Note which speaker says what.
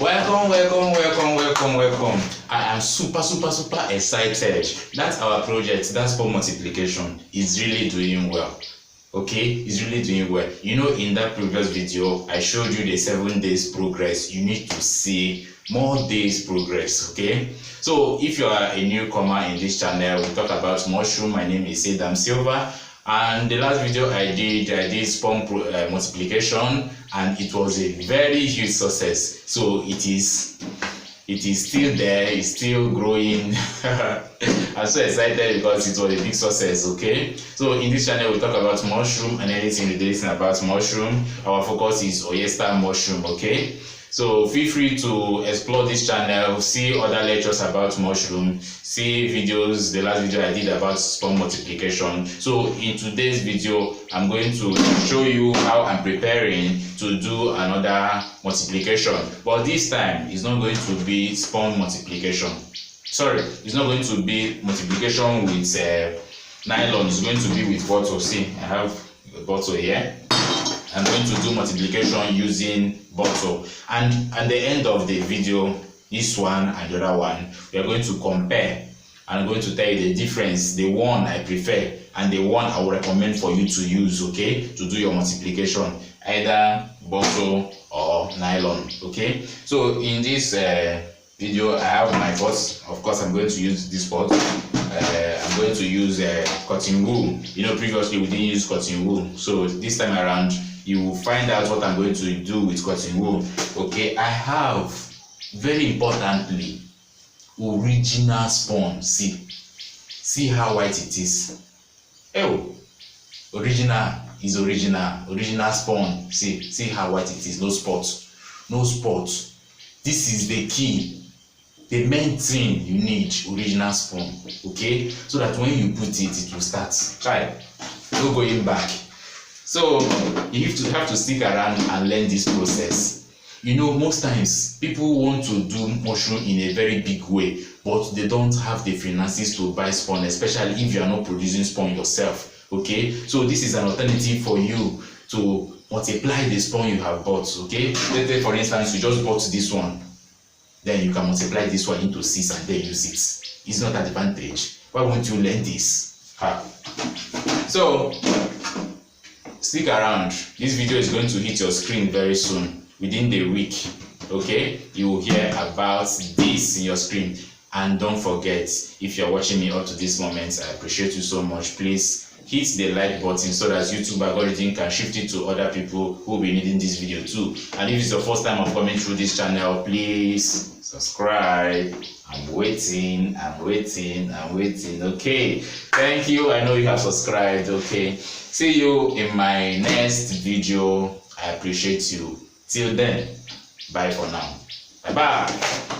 Speaker 1: Welcome. I am super excited. That's our project. That's for multiplication. It's really doing well. Okay, it's really doing well. You know, in that previous video, I showed you the 7 days progress. You need to see more days progress. Okay, so if you are a newcomer in this channel, we talk about mushroom. My name is Adam Silva. And the last video I did sperm multiplication, and it was a very huge success. So it is still there, it's still growing. I'm so excited because it was a big success. Okay, so in this channel we talk about mushroom and anything relating about mushroom. Our focus is oyster mushroom. Okay, so feel free to explore this channel, see other lectures about mushroom, see videos. The last video I did about sperm multiplication. So in today's video, I'm going to show you how I'm preparing to do another multiplication. But this time, it's not going to be sperm multiplication. Sorry, it's not going to be multiplication with nylon. It's going to be with bottle. See, I have a bottle here. I'm going to do multiplication using bottle, and at the end of the video, this one and the other one, we are going to compare. I'm going to tell you the difference, the one I prefer and the one I would recommend for you to use, okay, to do your multiplication, either bottle or nylon. Okay, so in this video, I have my pot. Of course, I'm going to use this pot. I'm going to use cotton wool. You know, previously we didn't use cotton wool, so this time around you will find out what I'm going to do with cotton wool. Okay, I have, very importantly, original sperm. See how white it is. Oh, original sperm. See how white it is. No spots. This is the key, the main thing you need. Original sperm. Okay, so that when you put it will start. Try, no going back. So you have to stick around and learn this process. You know, most times people want to do mushroom in a very big way, but they don't have the finances to buy sperm, especially if you are not producing sperm yourself. Okay, so this is an alternative for you to multiply the sperm you have bought. Okay, let's say for instance you just bought this one, then you can multiply this one into 6 and then use it. It's not an advantage. Why won't you learn this? So stick around. This video is going to hit your screen very soon, within the week. Okay, you will hear about this in your screen. And don't forget, if you're watching me up to this moment, I appreciate you so much. Please hit the like button so that YouTube algorithm can shift it to other people who will be needing this video too. And if it's your first time of coming through this channel, please subscribe. I'm waiting. Okay, thank you. I know you have subscribed. Okay, see you in my next video. I appreciate you. Till then, bye for now. Bye.